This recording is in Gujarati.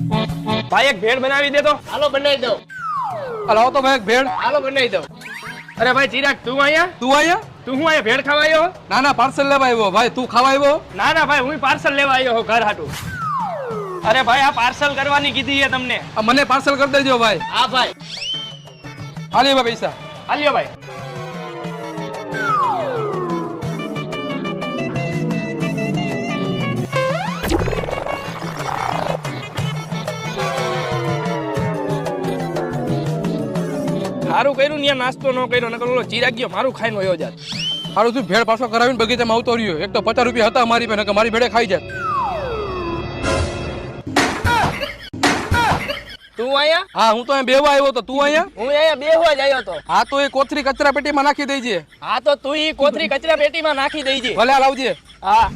ભાઈ એક ભેળ બનાવી દે તો. હાલો બનાવી દઉં. લાવો તો ભાઈ એક ભેળ. હાલો બનાવી દઉં. અરે ભાઈ ચિરાગ તું અહીંયા? તું અહીંયા? તું હું અહીંયા ભેળ ખાવા આવ્યો? ના ના પાર્સલ લેવા આવ્યો ભાઈ. તું ખાવા આવ્યો? ના ના ભાઈ હું પાર્સલ લેવા આવ્યો હું ઘર હાટું. અરે ભાઈ આ પાર્સલ કરવાની કીધી છે તમને. આ મને પાર્સલ કરી દેજો ભાઈ. હા ભાઈ. આલી ભાઈ પૈસા. હાલ્યો ભાઈ. સારું કર્યું ને નાસ્તો ન કર્યો નકર ઓલો ચિરાગ ગયો મારું ખાઈને વયો જાત. સારું તું ભેળ પાછો કરાવીને બગીચામાં આવતો રહ્યો. એક તો 50 રૂપિયા હતા મારી પાસે, મારી ભેળે ખાઈ જાત. તું અહીંયા? હા હું તો અહીંયા બેવા આવ્યો તો. તું અહીંયા? હું અહીંયા બેહવા જ આવ્યો તો. હા તો એ કોથરી કચરા પેટીમાં નાખી દેજે. હા તો તું ઈ કોથરી કચરા પેટીમાં નાખી દેજે. ભલે લાવજે. હા